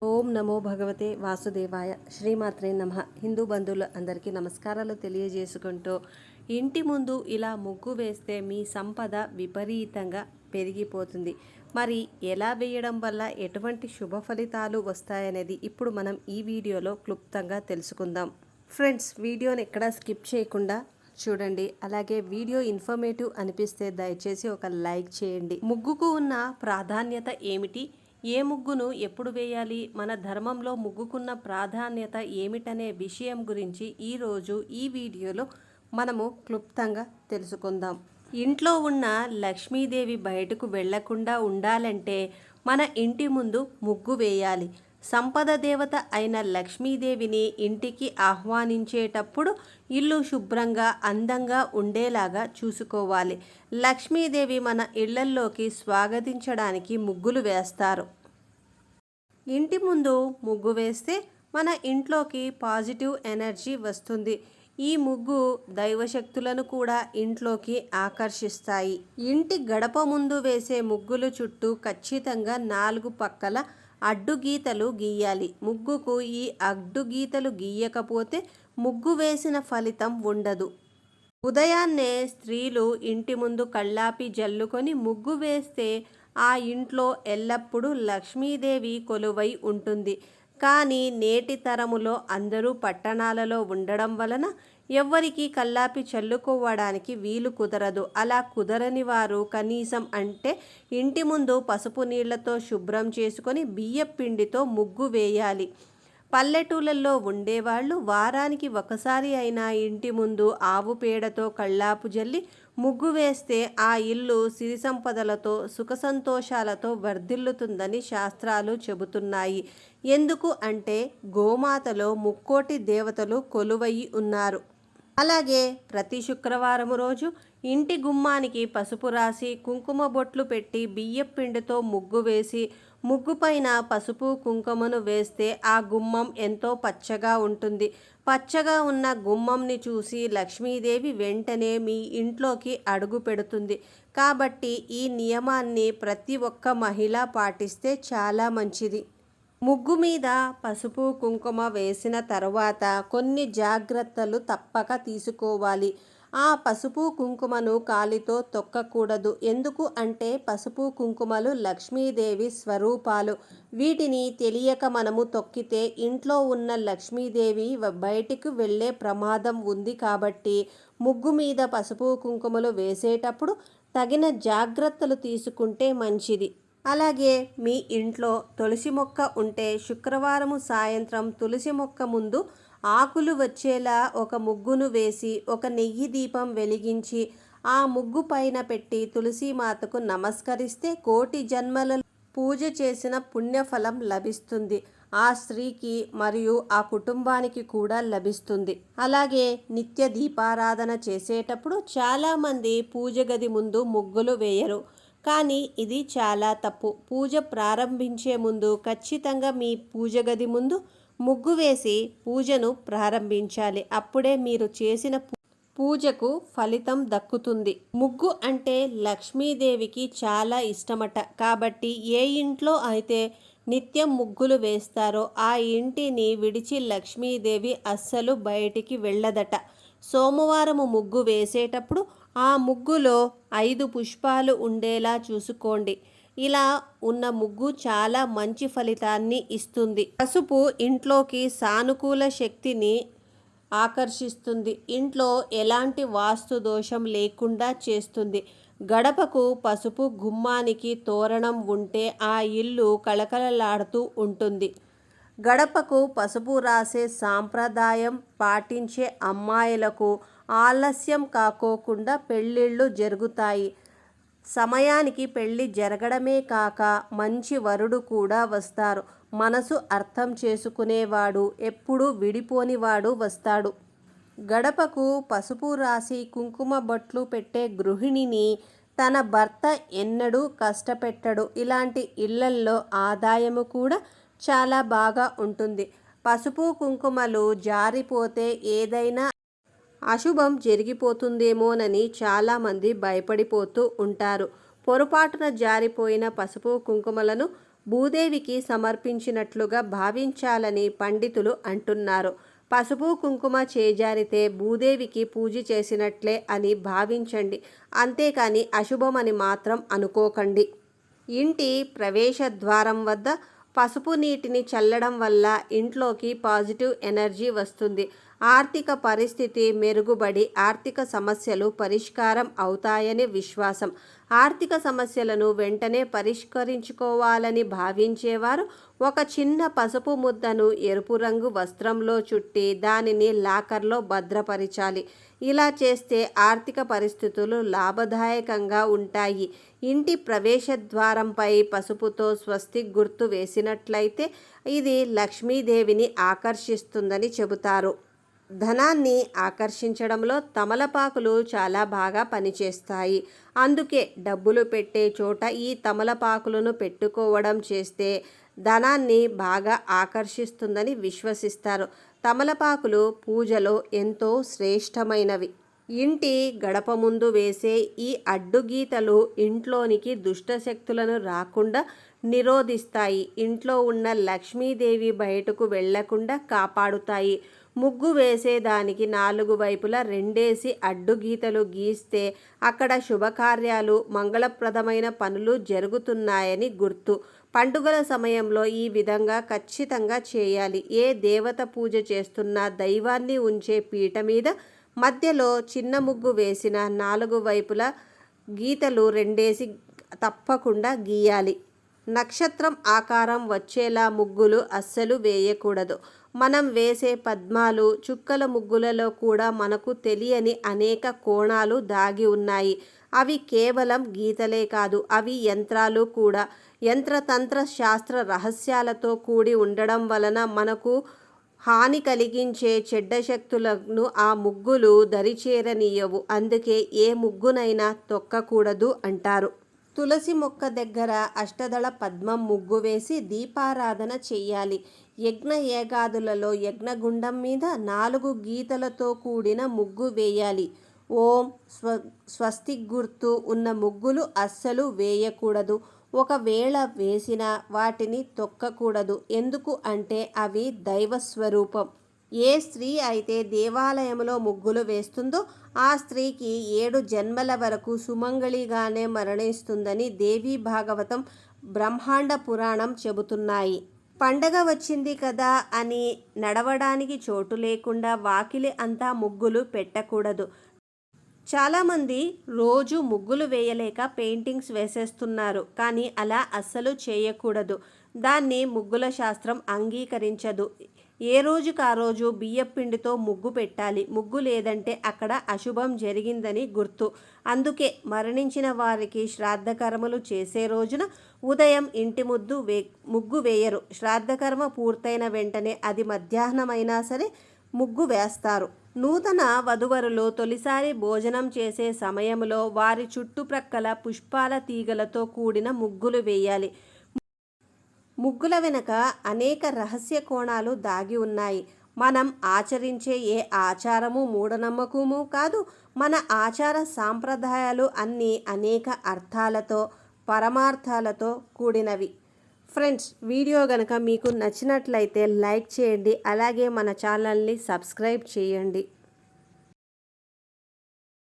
ఓం నమో భగవతే వాసుదేవాయ శ్రీమాత్రే నమః. హిందూ బంధువులు అందరికీ నమస్కారాలు తెలియజేసుకుంటూ, ఇంటి ముందు ఇలా ముగ్గు వేస్తే మీ సంపద విపరీతంగా పెరిగిపోతుంది. మరి ఎలా వేయడం వల్ల ఎటువంటి శుభ ఫలితాలు వస్తాయనేది ఇప్పుడు మనం ఈ వీడియోలో క్లుప్తంగా తెలుసుకుందాం. ఫ్రెండ్స్, వీడియోని ఎక్కడా స్కిప్ చేయకుండా చూడండి. అలాగే వీడియో ఇన్ఫర్మేటివ్ అనిపిస్తే దయచేసి ఒక లైక్ చేయండి. ముగ్గుకు ఉన్న ప్రాధాన్యత ఏమిటి, ఏ ముగ్గును ఎప్పుడు వేయాలి, మన ధర్మంలో ముగ్గుకున్న ప్రాధాన్యత ఏమిటనే విషయం గురించి ఈరోజు ఈ వీడియోలో మనము క్లుప్తంగా తెలుసుకుందాం. ఇంట్లో ఉన్న లక్ష్మీదేవి బయటకు వెళ్లకుండా ఉండాలంటే మన ఇంటి ముందు ముగ్గు వేయాలి. సంపద దేవత అయిన లక్ష్మీదేవిని ఇంటికి ఆహ్వానించేటప్పుడు ఇల్లు శుభ్రంగా అందంగా ఉండేలాగా చూసుకోవాలి. లక్ష్మీదేవి మన ఇళ్లల్లోకి స్వాగతించడానికి ముగ్గులు వేస్తారు. ఇంటి ముందు ముగ్గు వేస్తే మన ఇంట్లోకి పాజిటివ్ ఎనర్జీ వస్తుంది. ఈ ముగ్గు దైవశక్తులను కూడా ఇంట్లోకి ఆకర్షిస్తాయి. ఇంటి గడప ముందు వేసే ముగ్గులు చుట్టూ ఖచ్చితంగా 4 పక్కల అడ్డుగీతలు గీయాలి. ముగ్గుకు ఈ అడ్డుగీతలు గీయకపోతే ముగ్గు వేసిన ఫలితం ఉండదు. ఉదయాన్నే స్త్రీలు ఇంటి ముందు కళ్ళాపి జల్లుకొని ముగ్గు వేస్తే ఆ ఇంట్లో ఎల్లప్పుడూ లక్ష్మీదేవి కొలువై ఉంటుంది. కానీ నేటి తరములో అందరూ పట్టణాలలో ఉండడం వలన ఎవ్వరికి కల్లాపి చల్లుకోవడానికి వీలు కుదరదు. అలా కుదరని వారు కనీసం ఇంటి ముందు పసుపు నీళ్లతో శుభ్రం చేసుకొని బియ్యపిండితో ముగ్గు వేయాలి. పల్లెటూళ్ళల్లో ఉండేవాళ్ళు వారానికి ఒకసారి అయినా ఇంటి ముందు ఆవు పేడతో కళ్ళాపు జల్లి ముగ్గు వేస్తే ఆ ఇల్లు సిరి సంపదలతో సుఖ సంతోషాలతో వర్ధిల్లుతుందని శాస్త్రాలు చెబుతున్నాయి. ఎందుకు అంటే గోమాతలో ముక్కోటి దేవతలు కొలువయి ఉన్నారు. అలాగే ప్రతి శుక్రవారం రోజు ఇంటి గుమ్మానికి పసుపు రాసి కుంకుమ బొట్లు పెట్టి బియ్యపిండితో ముగ్గు వేసి ముగ్గుపైన పసుపు కుంకుమను వేస్తే ఆ గుమ్మం ఎంతో పచ్చగా ఉంటుంది. పచ్చగా ఉన్న గుమ్మంని చూసి లక్ష్మీదేవి వెంటనే మీ ఇంట్లోకి అడుగు పెడుతుంది. కాబట్టి ఈ నియమాన్ని ప్రతి ఒక్క మహిళ పాటిస్తే చాలా మంచిది. ముగ్గు మీద పసుపు కుంకుమ వేసిన తర్వాత కొన్ని జాగ్రత్తలు తప్పక తీసుకోవాలి. ఆ పసుపు కుంకుమను కాలితో తొక్కకూడదు. ఎందుకు అంటే పసుపు కుంకుమలు లక్ష్మీదేవి స్వరూపాలు. వీటిని తెలియక మనము తొక్కితే ఇంట్లో ఉన్న లక్ష్మీదేవి బయటికి వెళ్ళే ప్రమాదం ఉంది. కాబట్టి ముగ్గు మీద పసుపు కుంకుమలు వేసేటప్పుడు తగిన జాగ్రత్తలు తీసుకుంటే మంచిది. అలాగే మీ ఇంట్లో తులసి మొక్క ఉంటే శుక్రవారము సాయంత్రం తులసి మొక్క ముందు ఆకులు వచ్చేలా ఒక ముగ్గును వేసి ఒక నెయ్యి దీపం వెలిగించి ఆ ముగ్గు పైన పెట్టి తులసీమాతకు నమస్కరిస్తే కోటి జన్మల పూజ చేసిన పుణ్యఫలం లభిస్తుంది. ఆ స్త్రీకి మరియు ఆ కుటుంబానికి కూడా లభిస్తుంది. అలాగే నిత్య దీపారాధన చేసేటప్పుడు చాలామంది పూజ గది ముందు ముగ్గులు వేయరు. కానీ ఇది చాలా తప్పు. పూజ ప్రారంభించే ముందు ఖచ్చితంగా మీ పూజ గది ముందు ముగ్గు వేసి పూజను ప్రారంభించాలి. అప్పుడే మీరు చేసిన పూజకు ఫలితం దక్కుతుంది. ముగ్గు అంటే లక్ష్మీదేవికి చాలా ఇష్టమట. కాబట్టి ఏ ఇంట్లో అయితే నిత్యం ముగ్గులు వేస్తారో ఆ ఇంటిని విడిచి లక్ష్మీదేవి అస్సలు బయటికి వెళ్ళదట. సోమవారము ముగ్గు వేసేటప్పుడు ఆ ముగ్గులో 5 పుష్పాలు ఉండేలా చూసుకోండి. ఇలా ఉన్న ముగ్గు చాలా మంచి ఫలితాన్ని ఇస్తుంది. పసుపు ఇంట్లోకి సానుకూల శక్తిని ఆకర్షిస్తుంది. ఇంట్లో ఎలాంటి వాస్తు దోషం లేకుండా చేస్తుంది. గడపకు పసుపు, గుమ్మానికి తోరణం ఉంటే ఆ ఇల్లు కళకళలాడుతూ ఉంటుంది. గడపకు పసుపు రాసే సాంప్రదాయం పాటించే అమ్మాయిలకు ఆలస్యం కాకోకుండా పెళ్ళిళ్ళు జరుగుతాయి. సమయానికి పెళ్ళి జరగడమే కాక మంచి వరుడు కూడా వస్తారు. మనసు అర్థం చేసుకునేవాడు, ఎప్పుడూ విడిపోనివాడు వస్తాడు. గడపకు పసుపు రాసి కుంకుమ బొట్లు పెట్టే గృహిణిని తన భర్త ఎన్నడూ కష్టపెట్టడు. ఇలాంటి ఇళ్లల్లో ఆదాయము కూడా చాలా బాగా ఉంటుంది. పసుపు కుంకుమలు జారిపోతే ఏదైనా అశుభం జరిగిపోతుందేమోనని చాలామంది భయపడిపోతూ ఉంటారు. పొరపాటున జారిపోయిన పసుపు కుంకుమలను భూదేవికి సమర్పించినట్లుగా భావించాలని పండితులు అంటున్నారు. పసుపు కుంకుమ చేజారితే భూదేవికి పూజ చేసినట్లే అని భావించండి, అంతేకాని అశుభమని మాత్రం అనుకోకండి. ఇంటి ప్రవేశ ద్వారం వద్ద పసుపు నీటిని చల్లడం వల్ల ఇంట్లోకి పాజిటివ్ ఎనర్జీ వస్తుంది. ఆర్థిక పరిస్థితి మెరుగుపడి ఆర్థిక సమస్యలు పరిష్కారం అవుతాయని విశ్వాసం. ఆర్థిక సమస్యలను వెంటనే పరిష్కరించుకోవాలని భావించేవారు ఒక చిన్న పసుపు ముద్దను ఎరుపు రంగు వస్త్రంలో చుట్టి దానిని లాకర్లో భద్రపరచాలి. ఇలా చేస్తే ఆర్థిక పరిస్థితులు లాభదాయకంగా ఉంటాయి. ఇంటి ప్రవేశ ద్వారంపై పసుపుతో స్వస్తిక్ గుర్తు వేసినట్లయితే ఇది లక్ష్మీదేవిని ఆకర్షిస్తుందని చెబుతారు. ధనాన్ని ఆకర్షించడంలో తమలపాకులు చాలా బాగా పనిచేస్తాయి. అందుకే డబ్బులు పెట్టే చోట ఈ తమలపాకులను పెట్టుకోవడం చేస్తే ధనాన్ని బాగా ఆకర్షిస్తుందని విశ్వసిస్తారు. తమలపాకులు పూజలో ఎంతో శ్రేష్టమైనవి. ఇంటి గడప ముందు వేసే ఈ అడ్డుగీతలు ఇంట్లోనికి దుష్టశక్తులను రాకుండా నిరోధిస్తాయి. ఇంట్లో ఉన్న లక్ష్మీదేవి బయటకు వెళ్లకుండా కాపాడుతాయి. ముగ్గు వేసేదానికి 4 వైపులా 2 అడ్డుగీతలు గీస్తే అక్కడ శుభకార్యాలు, మంగళప్రదమైన పనులు జరుగుతున్నాయని గుర్తు. పండుగల సమయంలో ఈ విధంగా ఖచ్చితంగా చేయాలి. ఏ దేవత పూజ చేస్తున్నా దైవాన్ని ఉంచే పీట మీద మధ్యలో చిన్న ముగ్గు వేసిన 4 వైపులా గీతలు 2 తప్పకుండా గీయాలి. నక్షత్రం ఆకారం వచ్చేలా ముగ్గులు అస్సలు వేయకూడదు. మనం వేసే పద్మాలు, చుక్కల ముగ్గులలో కూడా మనకు తెలియని అనేక కోణాలు దాగి ఉన్నాయి. అవి కేవలం గీతలే కాదు, అవి యంత్రాలు కూడా. యంత్రతంత్ర శాస్త్ర రహస్యాలతో కూడి ఉండడం వలన మనకు హాని కలిగించే చెడ్డ శక్తులను ఆ ముగ్గులు దరిచేరనీయవు. అందుకే ఏ ముగ్గునైనా తొక్కకూడదు అంటారు. తులసి మొక్క దగ్గర అష్టదళ పద్మం ముగ్గు వేసి దీపారాధన చెయ్యాలి. యజ్ఞ ఏగాదులలో యజ్ఞగుండం మీద 4 గీతలతో కూడిన ముగ్గు వేయాలి. ఓం స్వస్తిక్ గుర్తు ఉన్న ముగ్గులు అస్సలు వేయకూడదు. ఒకవేళ వేసినా వాటిని తొక్కకూడదు. ఎందుకు అంటే అవి దైవస్వరూపం. ఏ స్త్రీ అయితే దేవాలయంలో ముగ్గులు వేస్తుందో ఆ స్త్రీకి 7 జన్మల వరకు సుమంగళిగానే మరణిస్తుందని దేవీ భాగవతం, బ్రహ్మాండ పురాణం చెబుతున్నాయి. పండగ వచ్చింది కదా అని నడవడానికి చోటు లేకుండా వాకిలి అంతా ముగ్గులు పెట్టకూడదు. చాలామంది రోజు ముగ్గులు వేయలేక పెయింటింగ్స్ వేసేస్తున్నారు. కానీ అలా అస్సలు చేయకూడదు. దాన్ని ముగ్గుల శాస్త్రం అంగీకరించదు. ఏ రోజుకు ఆ రోజు బియ్యపిండితో ముగ్గు పెట్టాలి. ముగ్గు లేదంటే అక్కడ అశుభం జరిగిందని గుర్తు. అందుకే మరణించిన వారికి శ్రాద్ధకర్మలు చేసే రోజున ఉదయం ఇంటి ముగ్గు వేయరు. శ్రాద్ధకర్మ పూర్తయిన వెంటనే అది మధ్యాహ్నమైనా సరే ముగ్గు వేస్తారు. నూతన వధువరులు తొలిసారి భోజనం చేసే సమయంలో వారి చుట్టుప్రక్కల పుష్పాల తీగలతో కూడిన ముగ్గులు వేయాలి. ముగ్గుల వెనుక అనేక రహస్య కోణాలు దాగి ఉన్నాయి. మనం ఆచరించే ఏ ఆచారము మూఢనమ్మకము కాదు. మన ఆచార సాంప్రదాయాలు అన్నీ అనేక అర్థాలతో, పరమార్థాలతో కూడినవి. ఫ్రెండ్స్, వీడియో కనుక మీకు నచ్చినట్లయితే లైక్ చేయండి. అలాగే మన ఛానల్ని సబ్స్క్రైబ్ చేయండి.